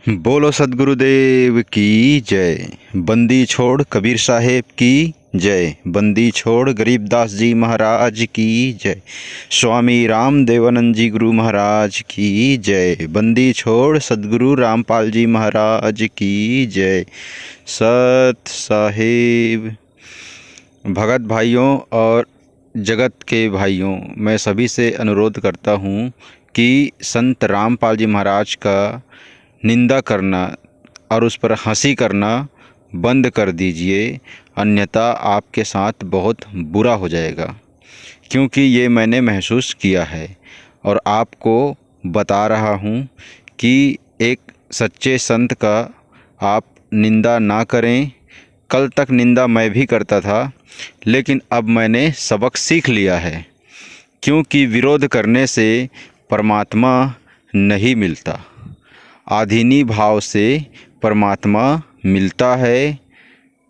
बोलो सदगुरुदेव की जय। बंदी छोड़ कबीर साहेब की जय। बंदी छोड़ गरीबदास जी महाराज की जय। स्वामी राम देवानंद जी गुरु महाराज की जय। बंदी छोड़ सदगुरु रामपाल जी महाराज की जय। सत साहिब। भगत भाइयों और जगत के भाइयों, मैं सभी से अनुरोध करता हूँ कि संत रामपाल जी महाराज का निंदा करना और उस पर हंसी करना बंद कर दीजिए, अन्यथा आपके साथ बहुत बुरा हो जाएगा। क्योंकि ये मैंने महसूस किया है और आपको बता रहा हूँ कि एक सच्चे संत का आप निंदा ना करें। कल तक निंदा मैं भी करता था, लेकिन अब मैंने सबक सीख लिया है। क्योंकि विरोध करने से परमात्मा नहीं मिलता, आधीनी भाव से परमात्मा मिलता है।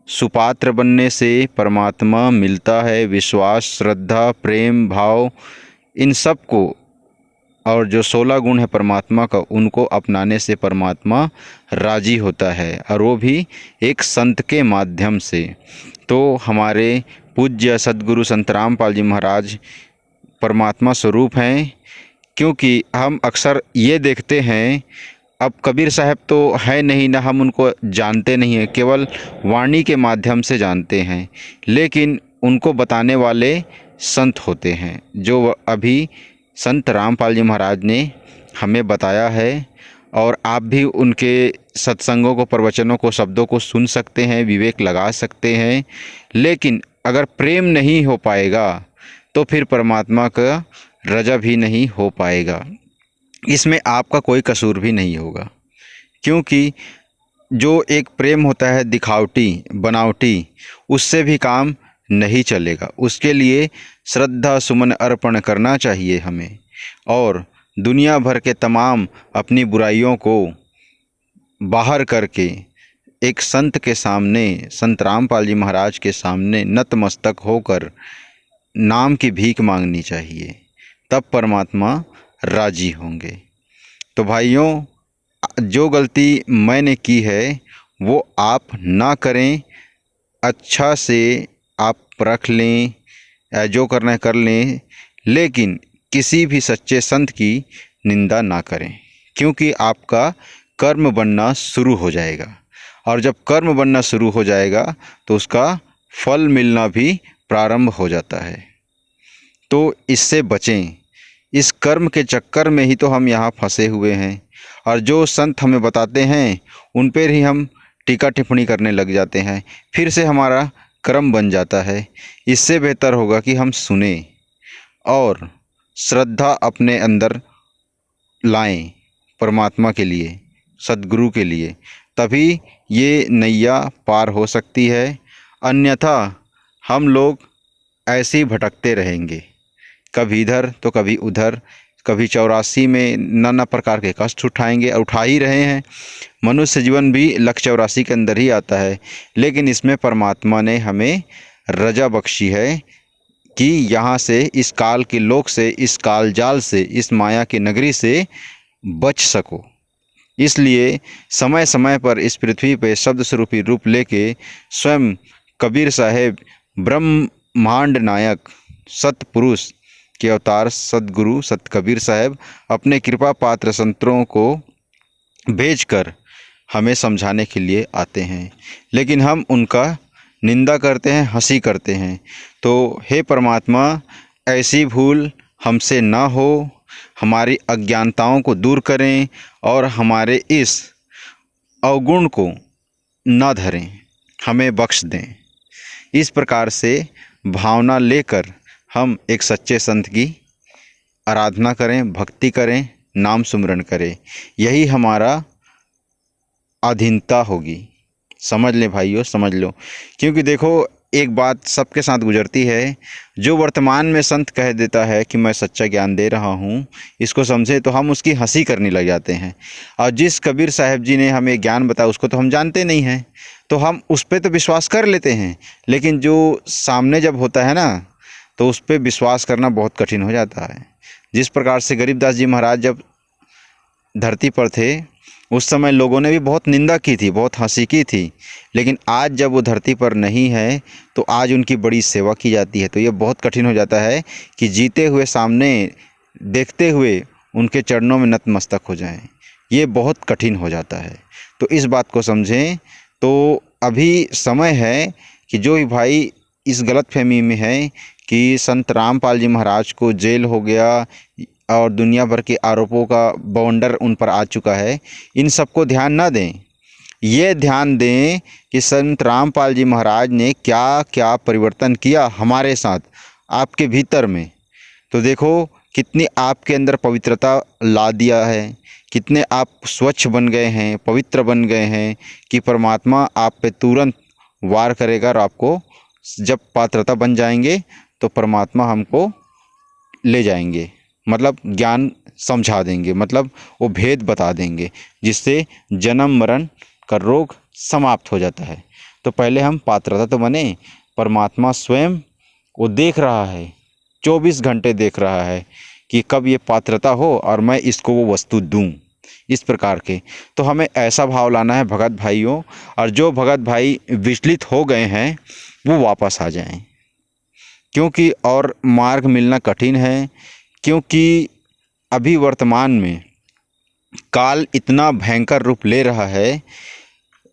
सुपात्र बनने से परमात्मा मिलता है। विश्वास, श्रद्धा, प्रेम भाव, इन सब को, और जो 16 गुण है परमात्मा का, उनको अपनाने से परमात्मा राजी होता है, और वो भी एक संत के माध्यम से। तो हमारे पूज्य सद्गुरु संत रामपाल जी महाराज परमात्मा स्वरूप हैं। क्योंकि हम अक्सर ये देखते हैं, अब कबीर साहब तो है नहीं ना, हम उनको जानते नहीं हैं, केवल वाणी के माध्यम से जानते हैं, लेकिन उनको बताने वाले संत होते हैं, जो अभी संत रामपाल जी महाराज ने हमें बताया है। और आप भी उनके सत्संगों को, प्रवचनों को, शब्दों को सुन सकते हैं, विवेक लगा सकते हैं, लेकिन अगर प्रेम नहीं हो पाएगा तो फिर परमात्मा का रजा भी नहीं हो पाएगा। इसमें आपका कोई कसूर भी नहीं होगा, क्योंकि जो एक प्रेम होता है दिखावटी, बनावटी, उससे भी काम नहीं चलेगा। उसके लिए श्रद्धा सुमन अर्पण करना चाहिए हमें, और दुनिया भर के तमाम अपनी बुराइयों को बाहर करके एक संत के सामने, संत रामपाल जी महाराज के सामने नतमस्तक होकर नाम की भीख मांगनी चाहिए, तब परमात्मा राजी होंगे। तो भाइयों, जो गलती मैंने की है वो आप ना करें। अच्छा से आप रख लें, जो करना है कर लें, लेकिन किसी भी सच्चे संत की निंदा ना करें, क्योंकि आपका कर्म बनना शुरू हो जाएगा, और जब कर्म बनना शुरू हो जाएगा तो उसका फल मिलना भी प्रारंभ हो जाता है। तो इससे बचें। इस कर्म के चक्कर में ही तो हम यहाँ फंसे हुए हैं, और जो संत हमें बताते हैं उन पर ही हम टीका टिप्पणी करने लग जाते हैं, फिर से हमारा कर्म बन जाता है। इससे बेहतर होगा कि हम सुने और श्रद्धा अपने अंदर लाएं परमात्मा के लिए, सद्गुरु के लिए, तभी ये नैया पार हो सकती है। अन्यथा हम लोग ऐसे ही भटकते रहेंगे, कभी इधर तो कभी उधर, कभी 84 में नाना प्रकार के कष्ट उठाएंगे, और उठा ही रहे हैं। मनुष्य जीवन भी लख 84 के अंदर ही आता है, लेकिन इसमें परमात्मा ने हमें रजा बख्शी है कि यहाँ से, इस काल के लोक से, इस काल जाल से, इस माया की नगरी से बच सको। इसलिए समय समय पर इस पृथ्वी पे शब्द स्वरूपी रूप लेके स्वयं कबीर साहेब, ब्रह्मांड नायक, सतपुरुष के अवतार सद्गुरु सत कबीर साहब, अपने कृपा पात्र संतों को भेजकर हमें समझाने के लिए आते हैं, लेकिन हम उनका निंदा करते हैं, हंसी करते हैं। तो हे परमात्मा, ऐसी भूल हमसे ना हो, हमारी अज्ञानताओं को दूर करें और हमारे इस अवगुण को ना धरें, हमें बख्श दें। इस प्रकार से भावना लेकर हम एक सच्चे संत की आराधना करें, भक्ति करें, नाम सुमरण करें, यही हमारा अधीनता होगी। समझ लें भाइयों, समझ लो। क्योंकि देखो, एक बात सबके साथ गुजरती है, जो वर्तमान में संत कह देता है कि मैं सच्चा ज्ञान दे रहा हूँ, इसको समझे, तो हम उसकी हंसी करने लग जाते हैं। और जिस कबीर साहब जी ने हमें ज्ञान बताया उसको तो हम जानते नहीं हैं, तो हम उस पर तो विश्वास कर लेते हैं, लेकिन जो सामने जब होता है ना, तो उस पर विश्वास करना बहुत कठिन हो जाता है। जिस प्रकार से गरीबदास जी महाराज जब धरती पर थे, उस समय लोगों ने भी बहुत निंदा की थी, बहुत हंसी की थी, लेकिन आज जब वो धरती पर नहीं है तो आज उनकी बड़ी सेवा की जाती है। तो ये बहुत कठिन हो जाता है कि जीते हुए सामने देखते हुए उनके चरणों में नतमस्तक हो जाएं, ये बहुत कठिन हो जाता है। तो इस बात को समझें। तो अभी समय है कि जो भी भाई इस गलतफहमी में है कि संत रामपाल जी महाराज को जेल हो गया और दुनिया भर के आरोपों का बवंडर उन पर आ चुका है, इन सबको ध्यान ना दें। ये ध्यान दें कि संत रामपाल जी महाराज ने क्या क्या परिवर्तन किया हमारे साथ, आपके भीतर में। तो देखो कितनी आपके अंदर पवित्रता ला दिया है, कितने आप स्वच्छ बन गए हैं, पवित्र बन गए हैं कि परमात्मा आप पे तुरंत वार करेगा। और आपको जब पात्रता बन जाएंगे तो परमात्मा हमको ले जाएंगे, मतलब ज्ञान समझा देंगे, मतलब वो भेद बता देंगे, जिससे जन्म मरण का रोग समाप्त हो जाता है। तो पहले हम पात्रता तो बने। परमात्मा स्वयं वो देख रहा है, 24 घंटे देख रहा है कि कब ये पात्रता हो और मैं इसको वो वस्तु दूं, इस प्रकार के। तो हमें ऐसा भाव लाना है भगत भाइयों, और जो भगत भाई विचलित हो गए हैं वो वापस आ जाएं, क्योंकि और मार्ग मिलना कठिन है। क्योंकि अभी वर्तमान में काल इतना भयंकर रूप ले रहा है,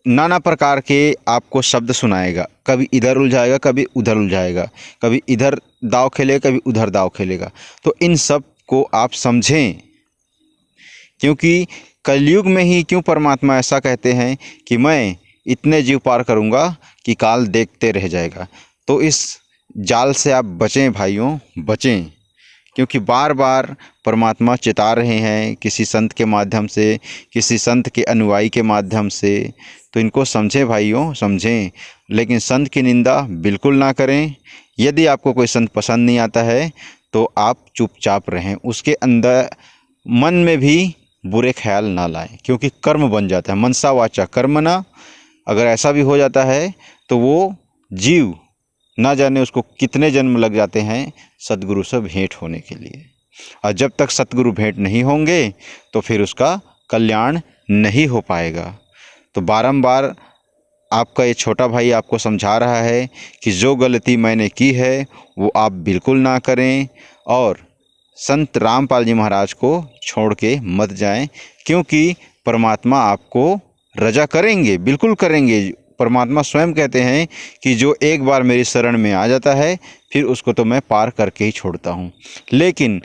नाना प्रकार के आपको शब्द सुनाएगा, कभी इधर उलझाएगा, कभी उधर उलझाएगा, कभी इधर दाव खेलेगा, कभी उधर दाव खेलेगा। तो इन सब को आप समझें, क्योंकि कलयुग में ही क्यों परमात्मा ऐसा कहते हैं कि मैं इतने जीव पार करूंगा कि काल देखते रह जाएगा। तो इस जाल से आप बचें भाइयों, बचें, क्योंकि बार बार परमात्मा चेता रहे हैं किसी संत के माध्यम से, किसी संत के अनुयायी के माध्यम से। तो इनको समझें भाइयों, समझें, लेकिन संत की निंदा बिल्कुल ना करें। यदि आपको कोई संत पसंद नहीं आता है तो आप चुपचाप रहें, उसके अंदर मन में भी बुरे ख्याल ना लाएं, क्योंकि कर्म बन जाता है, मनसा वाचा कर्मणा। अगर ऐसा भी हो जाता है तो वो जीव ना जाने उसको कितने जन्म लग जाते हैं सतगुरु से भेंट होने के लिए, और जब तक सतगुरु भेंट नहीं होंगे तो फिर उसका कल्याण नहीं हो पाएगा। तो बारंबार आपका ये छोटा भाई आपको समझा रहा है कि जो गलती मैंने की है वो आप बिल्कुल ना करें, और संत रामपाल जी महाराज को छोड़ के मत जाएं, क्योंकि परमात्मा आपको रजा करेंगे, बिल्कुल करेंगे। परमात्मा स्वयं कहते हैं कि जो एक बार मेरी शरण में आ जाता है फिर उसको तो मैं पार करके ही छोड़ता हूँ। लेकिन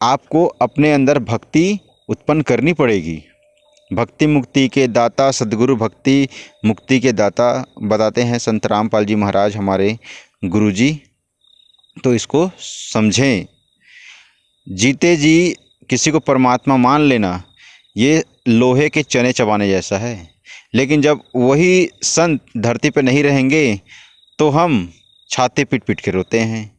आपको अपने अंदर भक्ति उत्पन्न करनी पड़ेगी। भक्ति मुक्ति के दाता सद्गुरु भक्ति मुक्ति के दाता बताते हैं संत रामपाल जी महाराज हमारे गुरुजी। तो इसको समझें। जीते जी किसी को परमात्मा मान लेना ये लोहे के चने चबाने जैसा है, लेकिन जब वही संत धरती पर नहीं रहेंगे तो हम छाती पीट पीट के रोते हैं।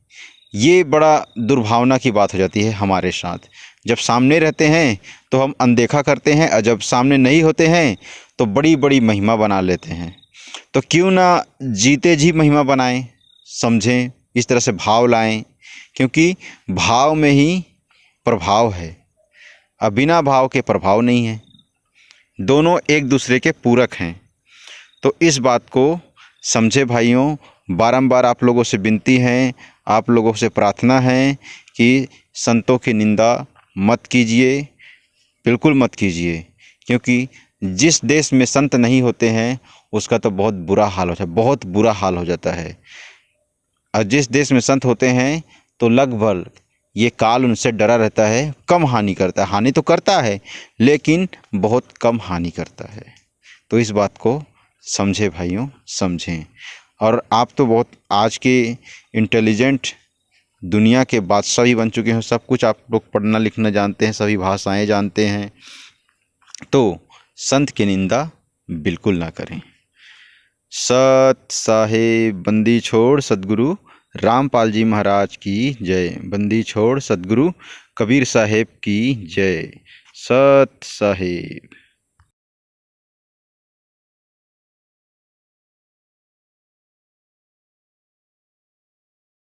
ये बड़ा दुर्भावना की बात हो जाती है हमारे साथ। जब सामने रहते हैं तो हम अनदेखा करते हैं, और जब सामने नहीं होते हैं तो बड़ी बड़ी महिमा बना लेते हैं। तो क्यों ना जीते जी महिमा बनाएं, समझें, इस तरह से भाव लाएं, क्योंकि भाव में ही प्रभाव है, अब बिना भाव के प्रभाव नहीं है। दोनों एक दूसरे के पूरक हैं। तो इस बात को समझे भाइयों। बारंबार आप लोगों से विनती है, आप लोगों से प्रार्थना है कि संतों की निंदा मत कीजिए, बिल्कुल मत कीजिए, क्योंकि जिस देश में संत नहीं होते हैं उसका तो बहुत बुरा हाल होता है, बहुत बुरा हाल हो जाता है। और जिस देश में संत होते हैं तो लगभग ये काल उनसे डरा रहता है, कम हानि करता है। हानि तो करता है लेकिन बहुत कम हानि करता है। तो इस बात को समझे भाइयों, समझें। और आप तो बहुत आज के इंटेलिजेंट दुनिया के बादशाह ही बन चुके हैं, सब कुछ आप लोग पढ़ना लिखना जानते हैं, सभी भाषाएं जानते हैं। तो संत की निंदा बिल्कुल ना करें। सत साहेब बंदी छोड़ सद्गुरु रामपाल जी महाराज की जय। बंदी छोड़ सद्गुरु कबीर साहेब की जय। सत साहेब।